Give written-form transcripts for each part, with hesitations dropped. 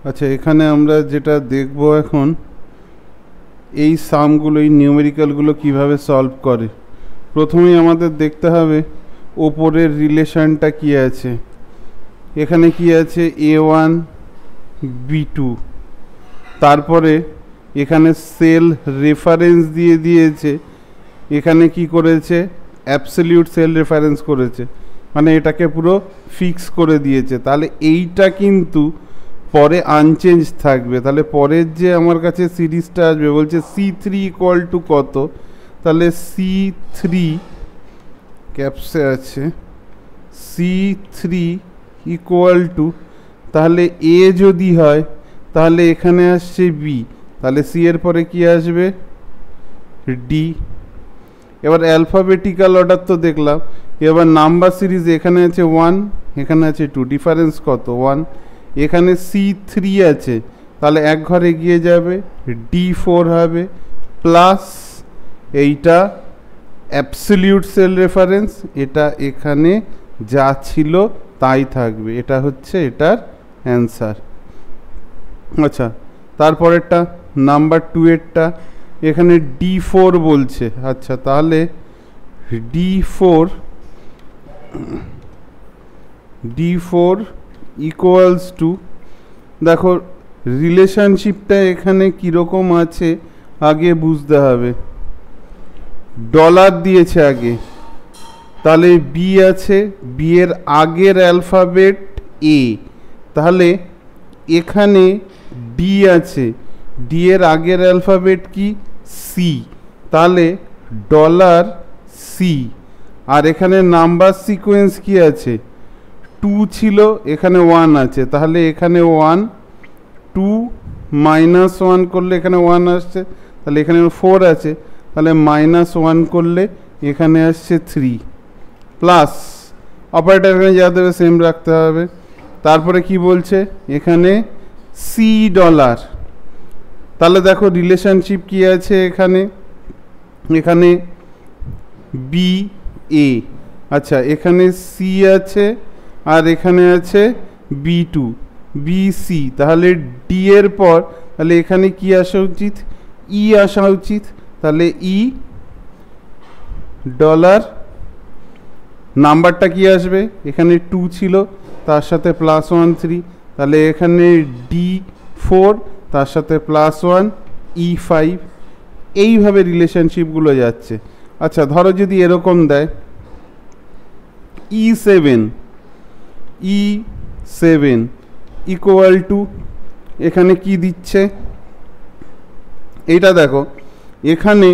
আচ্ছা, এখানে আমরা যেটা দেখব এখন, এই সামগুলো, এই নিউমেরিক্যালগুলো কিভাবে সলভ করে। প্রথমেই আমাদের দেখতে হবে ওপরের রিলেশনটা কি আছে। এখানে কি আছে, A1 B2, তারপরে এখানে সেল রেফারেন্স দিয়ে দিয়েছে, এখানে কি করেছে, অ্যাবসলিউট সেল রেফারেন্স করেছে, মানে এটাকে পুরো ফিক্স করে দিয়েছে। তাহলে এইটা কিন্তু পরে আনচেঞ্জ থাকবে। তাহলে পরের যে আমার কাছে সিরিজটা আসবে, বলছে C3 ইকুয়াল টু কত, তাহলে C3 ক্যাপসে আছে, C3 ইকুয়াল টু, তাহলে A যদি হয় তাহলে এখানে আসছে B, তাহলে C এর পরে কি আসবে, D। এবার অ্যালফাবেটিক্যাল অর্ডার তো দেখলাম, এবার নাম্বার সিরিজ এখানে আছে 1, এখানে আছে 2, ডিফারেন্স কত 1, এখানে C3 আছে, তাহলে এক ঘর এগিয়ে যাবে, D4 হবে, প্লাস এইটা অ্যাবসলিউট সেল রেফারেন্স, এটা এখানে যা ছিল তাই থাকবে, এটা হচ্ছে এটার অ্যান্সার। আচ্ছা, তারপরেরটা নাম্বার 2 এরটা, এখানে D4 বলছে। আচ্ছা, তাহলে D4 ইকুয়ালস টু, দেখো রিলেশনশিপটা এখানে কীরকম আছে আগে বুঝতে হবে। ডলার দিয়েছে আগে, তাহলে বি আছে, বি এর আগের অ্যালফাবেট এ, তাহলে এখানে ডি আছে, ডি এর আগের অ্যালফাবেট কি সি, তাহলে ডলার সি। আর এখানে নাম্বার সিকোয়েন্স কি আছে, 2 ছিল, এখানে 1 আছে, তাহলে এখানে 1, 2 -1 করলে এখানে 1 আসছে, তাহলে এখানে 4 আছে, তাহলে -1 করলে এখানে আসছে 3, প্লাস অপারেটর এখানে যা দেবে সেম রাখতে হবে। তারপরে কি বলছে, এখানে সি ডলার, তাহলে দেখো রিলেশনশিপ কি আছে এখানে, এখানে বি এ, আচ্ছা এখানে সি আছে, আর এখানে আছে B2 BC, তাহলে ডি এর পর তাহলে এখানে কি আসা উচিত, ই আসা উচিত, তাহলে ই ডলার, নাম্বারটা কি আসবে, এখানে 2 ছিল, তার সাথে +1 3, তাহলে এখানে D4, তার সাথে +1 E5। এইভাবে রিলেশনশিপগুলো যাচ্ছে। আচ্ছা, ধরো যদি এরকম দেয় E7 ইকুয়াল টু, এখানে কি দিচ্ছে, এইটা দেখো, এখানে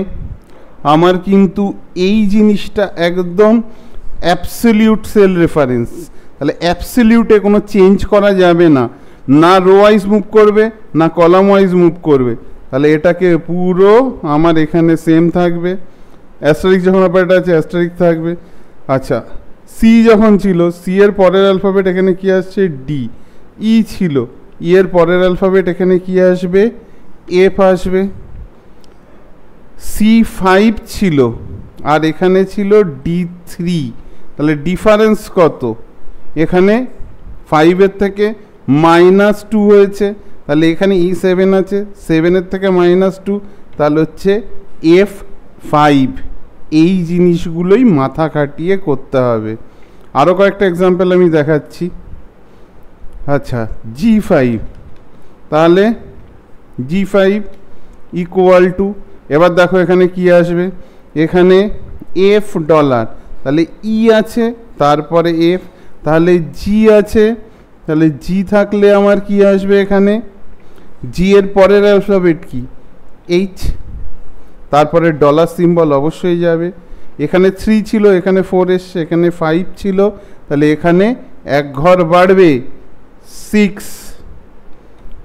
আমার কিন্তু এই জিনিসটা একদম অ্যাবসলিউট সেল রেফারেন্স, তাহলে অ্যাবসলিউটে কোনো চেঞ্জ করা যাবে না, না রো ওয়াইজ মুভ করবে না কলাম ওয়াইজ মুভ করবে, তাহলে এটাকে পুরো আমার এখানে সেম থাকবে। অ্যাস্টারিক যখন অপারেটর আছে অ্যাস্টারিক থাকবে। আচ্ছা, সি যখন ছিল, সি এর পরের অ্যালফাবেট এখানে কি আসছে, ডি। ই ছিল, ই এর পরের অ্যালফাবেট এখানে কি আসবে, এফ আসবে। C5 ছিল, আর এখানে ছিল D3, তাহলে ডিফারেন্স কত, এখানে 5-এর থেকে -2 হয়েছে, তাহলে এখানে E7 আছে, 7-এর থেকে -2, তাহলে হচ্ছে F5। এই জিনিসগুলোই মাথা খাটিয়ে করতে হবে। আরও কয়েকটা এক্সাম্পল আমি দেখাচ্ছি। আচ্ছা, G5, তাহলে G5 ইকুয়াল টু, এবার দেখো এখানে কি আসবে, এখানে এফ ডলার, তাহলে ই আছে, তারপরে এফ, তাহলে জি আছে, তাহলে জি থাকলে আমার কি আসবে, এখানে জি এর পরের অ্যালফাবেট কি, এইচ, তারপরে ডলার সিম্বল অবশ্যই যাবে। এখানে 3 ছিল, এখানে 4 এসছে, এখানে 5 ছিল, তাহলে এখানে এক ঘর বাড়বে 6,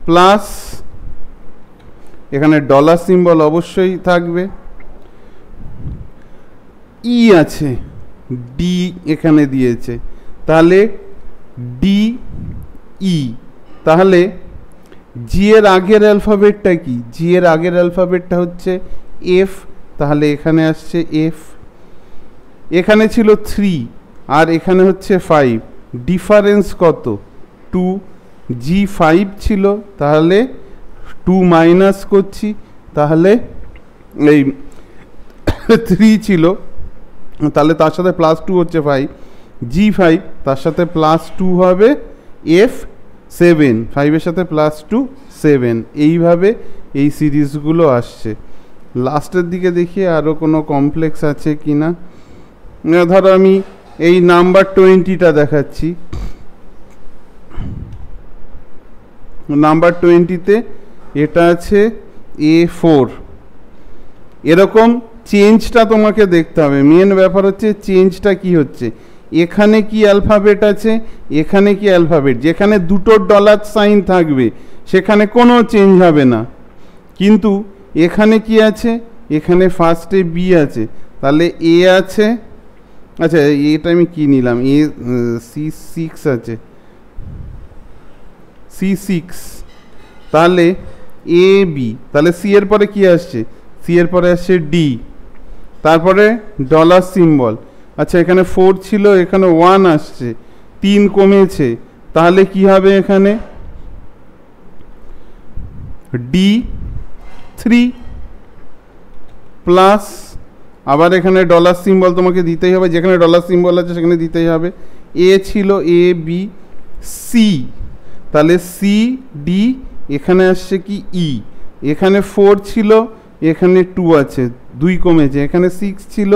প্লাস এখানে ডলার সিম্বল অবশ্যই থাকবে। ই আছে, ডি এখানে দিয়েছে, তাহলে ডি ই, তাহলে জি এর আগের অ্যালফাবেটটা কি, জি এর আগের অ্যালফাবেটটা হচ্ছে এফ, তাহলে এখানে আসছে এফ। এখানে ছিল 3 আর এখানে হচ্ছে 5, ডিফারেন্স কত 2, G5 ছিল, তাহলে 2 মাইনাস করছি, তাহলে এই 3 ছিল, তাহলে তার সাথে +2 হচ্ছে 5, G5 তার সাথে +2 হবে F7, 5-এর সাথে +2 7, এইভাবে এই সিরিজগুলো আসছে। লাস্টের দিকে দেখি আরও কোনো কমপ্লেক্স আছে কি না। ধরো আমি এই নাম্বার 20টা দেখাচ্ছি। নাম্বার 20তে এটা আছে A4, এরকম চেঞ্জটা তোমাকে দেখতে হবে। মেন ব্যাপার হচ্ছে চেঞ্জটা কি হচ্ছে, এখানে কি অ্যালফাবেট আছে, এখানে কি অ্যালফাবেট। যেখানে দুটো ডলার সাইন থাকবে সেখানে কোনো চেঞ্জ হবে না, কিন্তু এখানে কি আছে, এখানে ফার্স্টে বি আছে, তাহলে এ আছে, আচ্ছা এটা আমি কি নিলাম, C6 আছে, C6, তাহলে এ বি, তাহলে সি এর পরে কি আসছে, সি এর পরে আসছে ডি, তারপরে ডলার সিম্বল। আচ্ছা এখানে 4 ছিল, এখানে 1 আসছে, 3 কমেছে, তাহলে কি হবে এখানে D3 প্লাস, আবার এখানে ডলার সিম্বল তোমাকে দিতেই হবে, যেখানে ডলার সিম্বল আছে সেখানে দিতেই হবে। এ ছিল এ বি সি, তাহলে সি ডি, এখানে আসছে কি ই, এখানে 4 ছিল, এখানে 2 আছে, 2 কমেছে, এখানে 6 ছিল,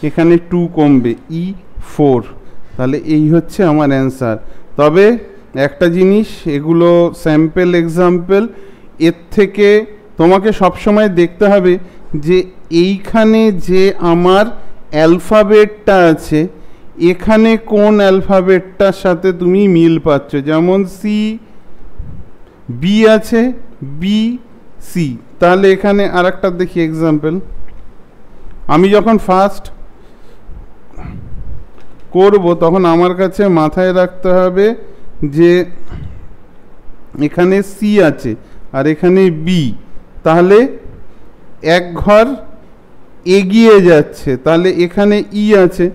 এখানে 2 কমবে, E4। তাহলে এই হচ্ছে আমার অ্যান্সার। তবে একটা জিনিস, এগুলো স্যাম্পল এক্সাম্পল, এর থেকে তোমাকে সবসময় দেখতে হবে যে এইখানে যে আমার অ্যালফাবেটটা আছে এখানে কোন অ্যালফাবেটটার সাথে তুমি মিল পাচ্ছ। যেমন সি বি আছে, বি সি, তাহলে এখানে আর একটা দেখি এক্সাম্পল। আমি যখন ফার্স্ট করব তখন আমার কাছে মাথায় রাখতে হবে যে এখানে সি আছে আর এখানে বি, তাহলে এক ঘর এগিয়ে যাচ্ছে, তাহলে এখানে ই আছে,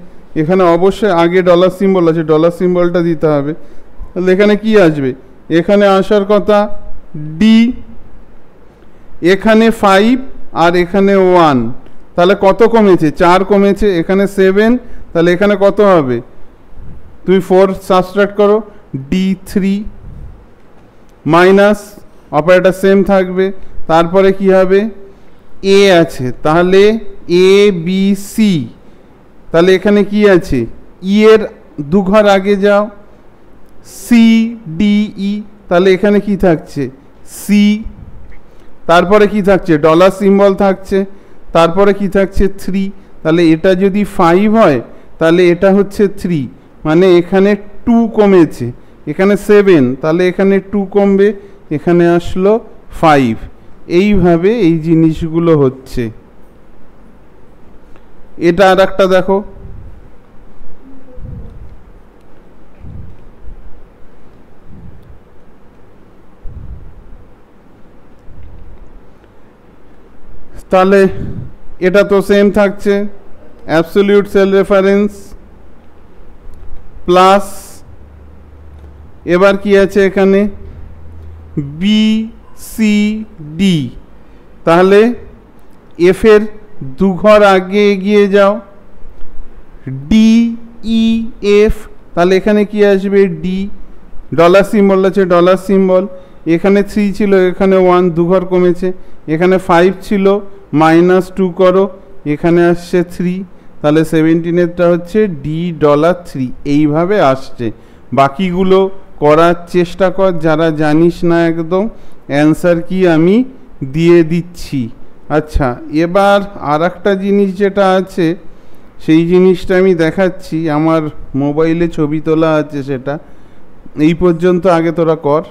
এখানে অবশ্যই আগে ডলার সিম্বল আছে, ডলার সিম্বলটা দিতে হবে, তাহলে এখানে কি আসবে, এখানে আসার কথা ডি, এখানে 5 আর এখানে 1, তাহলে কত কমেছে, 4 কমেছে, এখানে 7, তাহলে এখানে কত হবে, তুমি 4 সাবট্রাক্ট করো, D3 মাইনাস, অপারেটর সেম থাকবে, তারপরে কি হবে, এ আছে, তাহলে এ বি সি, তাহলে এখানে কি আছে, ই এর 2 ঘর আগে যাও, সি ডি ই, তাহলে এখানে কি থাকছে, সি, তারপরে কি থাকছে, ডলার সিম্বল থাকছে, তারপরে কি থাকছে 3, তাহলে এটা যদি 5 হয় তাহলে এটা হচ্ছে 3, মানে এখানে 2 কমেছে, এখানে 7, তাহলে এখানে 2 কমবে, এখানে আসলো 5। এইভাবে এই জিনিসগুলো হচ্ছে। এটা আর একটা দেখো, তাহলে এটা তো সেম থাকছে, অ্যাবসলিউট সেল রেফারেন্স প্লাস, এবার কি আছে এখানে বি সি ডি, তাহলে এফ এর 2 ঘর আগে এগিয়ে যাও, ডি ই এফ, তাহলে এখানে কি আসবে ডি, ডলার সিম্বল আছে, ডলার সিম্বল, এখানে 3 ছিল, এখানে 1, 2 ঘর কমেছে, এখানে 5 ছিল, -2 করো, এখানে আসছে 3, তাহলে 17-এরটা হচ্ছে $3, এইভাবে আসছে। বাকিগুলো করার চেষ্টা কর, যারা জানিস না একদম অ্যান্সার কি আমি দিয়ে দিচ্ছি। আচ্ছা এবার আর একটা জিনিস যেটা আছে সেই জিনিসটা আমি দেখাচ্ছি, আমার মোবাইলে ছবি তোলা আছে, সেটা এই পর্যন্ত আগে তোরা কর।